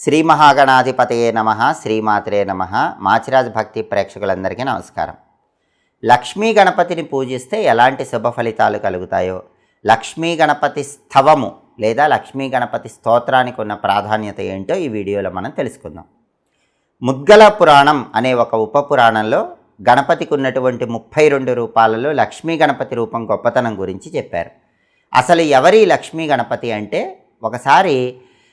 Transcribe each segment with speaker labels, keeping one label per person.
Speaker 1: శ్రీ మహాగణాధిపతయే నమః, శ్రీమాత్రే నమః. మాచిరాజ్ భక్తి ప్రేక్షకులందరికీ నమస్కారం. లక్ష్మీ గణపతిని పూజిస్తే ఎలాంటి శుభ ఫలితాలు కలుగుతాయో, లక్ష్మీ గణపతి స్థవము లేదా లక్ష్మీ గణపతి స్తోత్రానికి ఉన్న ప్రాధాన్యత ఏంటో ఈ వీడియోలో మనం తెలుసుకుందాం. ముద్గల పురాణం అనే ఒక ఉపపురాణంలో గణపతికి ఉన్నటువంటి 32 రూపాలలో లక్ష్మీ గణపతి రూపం గొప్పతనం గురించి చెప్పారు. అసలు ఎవరి లక్ష్మీ గణపతి అంటే, ఒకసారి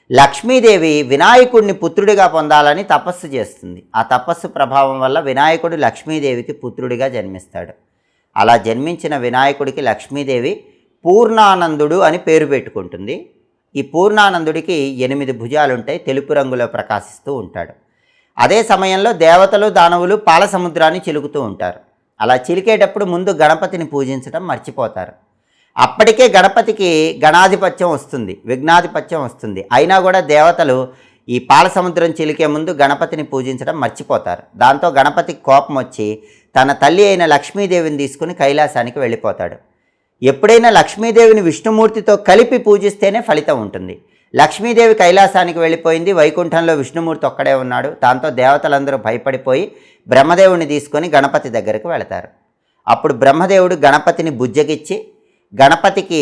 Speaker 1: లక్ష్మీదేవి వినాయకుడిని పుత్రుడిగా పొందాలని తపస్సు చేస్తుంది. ఆ తపస్సు ప్రభావం వల్ల వినాయకుడు లక్ష్మీదేవికి పుత్రుడిగా జన్మిస్తాడు. అలా జన్మించిన వినాయకుడికి లక్ష్మీదేవి పూర్ణానందుడు అని పేరు పెట్టుకుంటుంది. ఈ పూర్ణానందుడికి 8 భుజాలుంటాయి, తెలుపు రంగులో ప్రకాశిస్తూ ఉంటాడు. అదే సమయంలో దేవతలు దానవులు పాల సముద్రాన్ని చిలుకుతూ ఉంటారు. అలా చిలికేటప్పుడు ముందు గణపతిని పూజించడం మర్చిపోతారు. అప్పటికే గణపతికి గణాధిపత్యం వస్తుంది, విఘ్నాధిపత్యం వస్తుంది. అయినా కూడా దేవతలు ఈ పాల సముద్రం చిలికే ముందు గణపతిని పూజించడం మర్చిపోతారు. దాంతో గణపతికి కోపం వచ్చి తన తల్లి అయిన లక్ష్మీదేవిని తీసుకుని కైలాసానికి వెళ్ళిపోతాడు. ఎప్పుడైనా లక్ష్మీదేవిని విష్ణుమూర్తితో కలిపి పూజిస్తేనే ఫలితం ఉంటుంది. లక్ష్మీదేవి కైలాసానికి వెళ్ళిపోయింది, వైకుంఠంలో విష్ణుమూర్తి ఒక్కడే ఉన్నాడు. దాంతో దేవతలందరూ భయపడిపోయి బ్రహ్మదేవుని తీసుకొని గణపతి దగ్గరకు వెళతారు. అప్పుడు బ్రహ్మదేవుడు గణపతిని బుజ్జగిచ్చి గణపతికి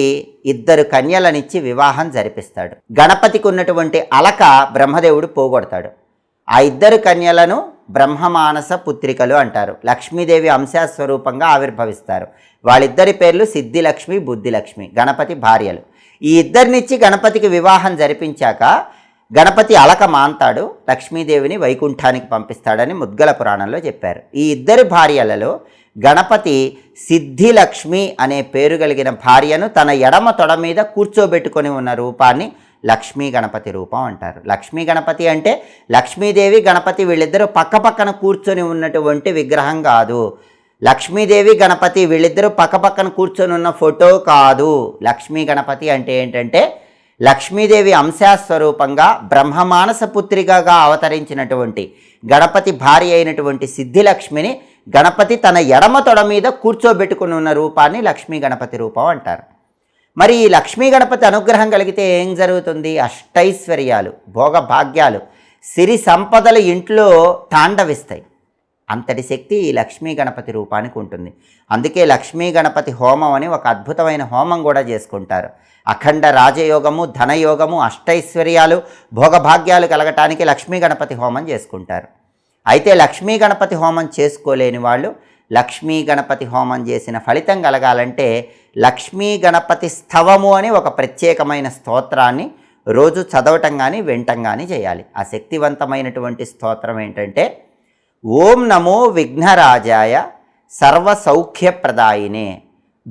Speaker 1: 2 కన్యలనిచ్చి వివాహం జరిపిస్తాడు. గణపతికి ఉన్నటువంటి అలక బ్రహ్మదేవుడు పోగొడతాడు. ఆ 2 కన్యలను బ్రహ్మమానస పుత్రికలు అంటారు. లక్ష్మీదేవి అంశాస్వరూపంగా ఆవిర్భవిస్తారు. వాళ్ళిద్దరి పేర్లు సిద్ధిలక్ష్మి, బుద్ధిలక్ష్మి, గణపతి భార్యలు. ఈ 2నిచ్చి గణపతికి వివాహం జరిపించాక గణపతి అలక మాంతాడు, లక్ష్మీదేవిని వైకుంఠానికి పంపిస్తాడని ముద్గల పురాణంలో చెప్పారు. ఈ 2 భార్యలలో గణపతి సిద్ధిలక్ష్మి అనే పేరు కలిగిన భార్యను తన ఎడమ తొడ మీద కూర్చోబెట్టుకొని ఉన్న రూపాన్ని లక్ష్మీ గణపతి రూపం అంటారు. లక్ష్మీ గణపతి అంటే లక్ష్మీదేవి గణపతి వీళ్ళిద్దరూ పక్కపక్కన కూర్చొని ఉన్నటువంటి విగ్రహం కాదు. లక్ష్మీదేవి గణపతి వీళ్ళిద్దరూ పక్కపక్కన కూర్చొని ఉన్న ఫోటో కాదు. లక్ష్మీ గణపతి అంటే ఏంటంటే, లక్ష్మీదేవి అంశాస్వరూపంగా బ్రహ్మమానస పుత్రికగా అవతరించినటువంటి గణపతి భార్య అయినటువంటి సిద్ధిలక్ష్మిని గణపతి తన ఎడమ తొడ మీద కూర్చోబెట్టుకుని ఉన్న రూపాన్ని లక్ష్మీ గణపతి రూపం అంటారు. మరి ఈ లక్ష్మీ గణపతి అనుగ్రహం కలిగితే ఏం జరుగుతుంది? అష్టైశ్వర్యాలు, భోగభాగ్యాలు, సిరి సంపదలు ఇంట్లో తాండవిస్తాయి. అంతటి శక్తి ఈ లక్ష్మీ గణపతి రూపానికి ఉంటుంది. అందుకే లక్ష్మీ గణపతి హోమం అని ఒక అద్భుతమైన హోమం కూడా చేసుకుంటారు. అఖండ రాజయోగము, ధనయోగము, అష్టైశ్వర్యాలు, భోగభాగ్యాలు కలగటానికి లక్ష్మీ గణపతి హోమం చేసుకుంటారు. అయితే లక్ష్మీ గణపతి హోమం చేసుకోలేని వాళ్ళు లక్ష్మీ గణపతి హోమం చేసిన ఫలితం కలగాలంటే లక్ష్మీ గణపతి స్థవము అని ఒక ప్రత్యేకమైన స్తోత్రాన్ని రోజు చదవటం కానీ వినటం కానీ చేయాలి. ఆ శక్తివంతమైనటువంటి స్తోత్రం ఏంటంటే, ఓం నమో విఘ్నరాజాయ సర్వసౌఖ్యప్రదాయినే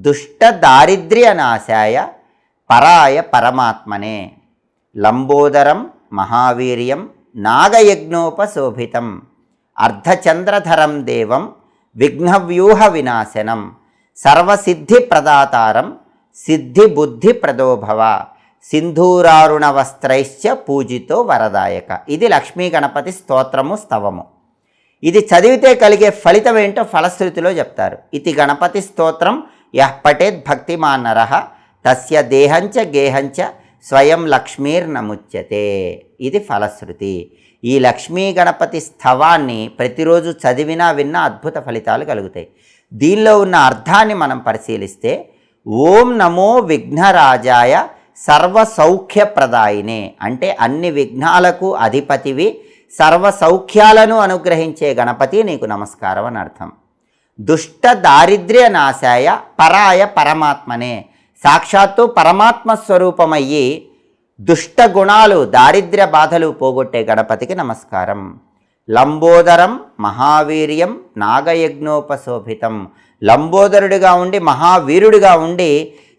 Speaker 1: దుష్ట దారిద్ర్యనాశాయ పరాయ పరమాత్మనే లంబోదరం మహావీర్యం నాగయజ్ఞోపశోభితం అర్ధచంద్రధరం దేవం విఘ్నవ్యూహ వినాశనం సర్వసిద్ధి ప్రదాతారం సిద్ధి బుద్ధి ప్రదోభవ సింధూరారుణ వస్త్రైశ్చ పూజితో వరదాయక. ఇది లక్ష్మీ గణపతి స్తోత్రము, స్తవము. ఇది చదివితే కలిగే ఫలితం ఏంటో ఫలశ్రుతిలో చెప్తారు. ఇది గణపతి స్తోత్రం యః పఠేత్ భక్తిమాన్ నరః తస్య దేహంచ గేహంచ స్వయం లక్ష్మీర్నముచ్యతే. ఇది ఫలశ్రుతి. ఈ లక్ష్మీ గణపతి స్థవాన్ని ప్రతిరోజు చదివినా విన్నా అద్భుత ఫలితాలు కలుగుతాయి. దీనిలో ఉన్న అర్థాన్ని మనం పరిశీలిస్తే, ఓం నమో విఘ్నరాజాయ సర్వసౌఖ్యప్రదాయినే అంటే అన్ని విఘ్నాలకు అధిపతివి, సర్వసౌఖ్యాలను అనుగ్రహించే గణపతి నీకు నమస్కారం అని అర్థం. దుష్ట దారిద్ర్య నాశాయ పరాయ పరమాత్మనే సాక్షాత్తు పరమాత్మ స్వరూపమయ్యి దుష్ట గుణాలు, దారిద్ర్య బాధలు పోగొట్టే గణపతికి నమస్కారం. లంబోదరం మహావీర్యం నాగయజ్ఞోపశోభితం లంబోదరుడిగా ఉండి మహావీరుడిగా ఉండి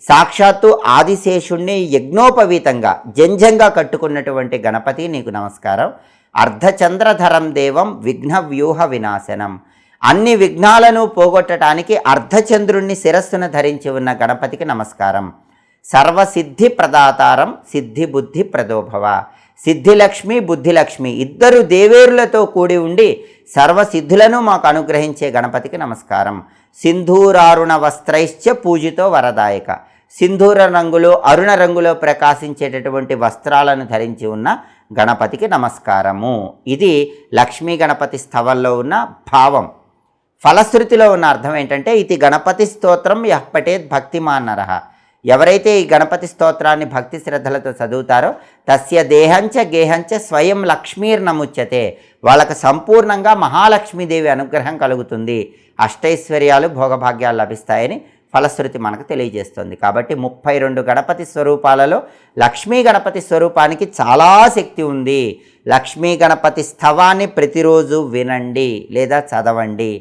Speaker 1: సాక్షాత్తు ఆదిశేషుణ్ణి యజ్ఞోపవీతంగా జంజంగా కట్టుకున్నటువంటి గణపతి నీకు నమస్కారం. అర్ధచంద్రధరం దేవం విఘ్నవ్యూహ వినాశనం అన్ని విఘ్నాలను పోగొట్టడానికి అర్ధచంద్రుణ్ణి శిరస్సున ధరించి ఉన్న గణపతికి నమస్కారం. సర్వసిద్ధి ప్రదాతారం సిద్ధి బుద్ధి ప్రదోభవ సిద్ధిలక్ష్మి, బుద్ధిలక్ష్మి 2 దేవేరులతో కూడి ఉండి సర్వసిద్ధులను మాకు అనుగ్రహించే గణపతికి నమస్కారం. సింధూరారుణ వస్త్రైశ్చ పూజితో వరదాయక సింధూర రంగులో, అరుణ రంగులో ప్రకాశించేటటువంటి వస్త్రాలను ధరించి ఉన్న గణపతికి నమస్కారము. ఇది లక్ష్మీ గణపతి స్థవంలో ఉన్న భావం. ఫలశ్రుతిలో ఉన్న అర్థం ఏంటంటే ఇది గణపతి స్తోత్రం యః పఠేత్ భక్తిమాన్నరః. ఎవరైతే ఈ గణపతి స్తోత్రాన్ని భక్తి శ్రద్ధలతో చదువుతారో తస్య దేహంచ గేహంచ స్వయం లక్ష్మీర్నముచ్యతే, వాళ్ళకు సంపూర్ణంగా మహాలక్ష్మీదేవి అనుగ్రహం కలుగుతుంది, అష్టైశ్వర్యాలు భోగభాగ్యాలు లభిస్తాయని ఫలశ్రుతి మనకు తెలియజేస్తుంది. కాబట్టి 32 గణపతి స్వరూపాలలో లక్ష్మీ గణపతి స్వరూపానికి చాలా శక్తి ఉంది. లక్ష్మీ గణపతి స్థవాన్ని ప్రతిరోజు వినండి లేదా చదవండి.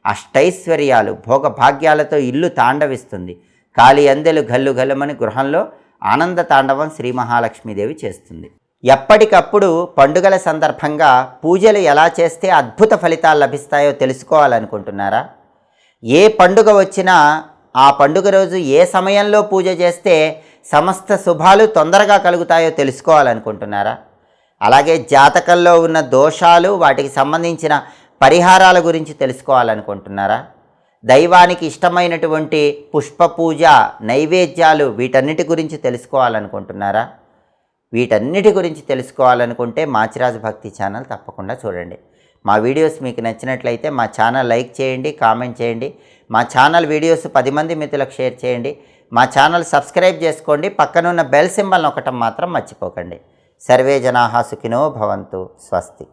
Speaker 1: అష్టైశ్వర్యాలు భోగభాగ్యాలతో ఇల్లు తాండవిస్తుంది. కాలి అందెలు గల్లు గల్లుమని గృహంలో ఆనంద తాండవం శ్రీ మహాలక్ష్మీదేవి చేస్తుంది. ఎప్పటికప్పుడు పండుగల సందర్భంగా పూజలు ఎలా చేస్తే అద్భుత ఫలితాలు లభిస్తాయో తెలుసుకోవాలనుకుంటున్నారా? ఏ పండుగ వచ్చినా ఆ పండుగ రోజు ఏ సమయంలో పూజ చేస్తే సమస్త శుభాలు తొందరగా కలుగుతాయో తెలుసుకోవాలనుకుంటున్నారా? అలాగే జాతకంలో ఉన్న దోషాలు, వాటికి సంబంధించిన పరిహారాల గురించి తెలుసుకోవాలనుకుంటున్నారా? దైవానికి ఇష్టమైనటువంటి పుష్ప పూజ, నైవేద్యాలు, వీటన్నిటి గురించి తెలుసుకోవాలనుకుంటున్నారా? వీటన్నిటి గురించి తెలుసుకోవాలనుకుంటే మాచిరాజు భక్తి ఛానల్ తప్పకుండా చూడండి. మా వీడియోస్ మీకు నచ్చినట్లయితే మా ఛానల్ లైక్ చేయండి, కామెంట్ చేయండి. మా ఛానల్ వీడియోస్ 10 మంది మిత్రులకు షేర్ చేయండి. మా ఛానల్ సబ్స్క్రైబ్ చేసుకోండి. పక్కనున్న బెల్ సింబల్ నొక్కటం మాత్రం మర్చిపోకండి. సర్వే జనాః సుఖినో భవంతు. స్వస్తి.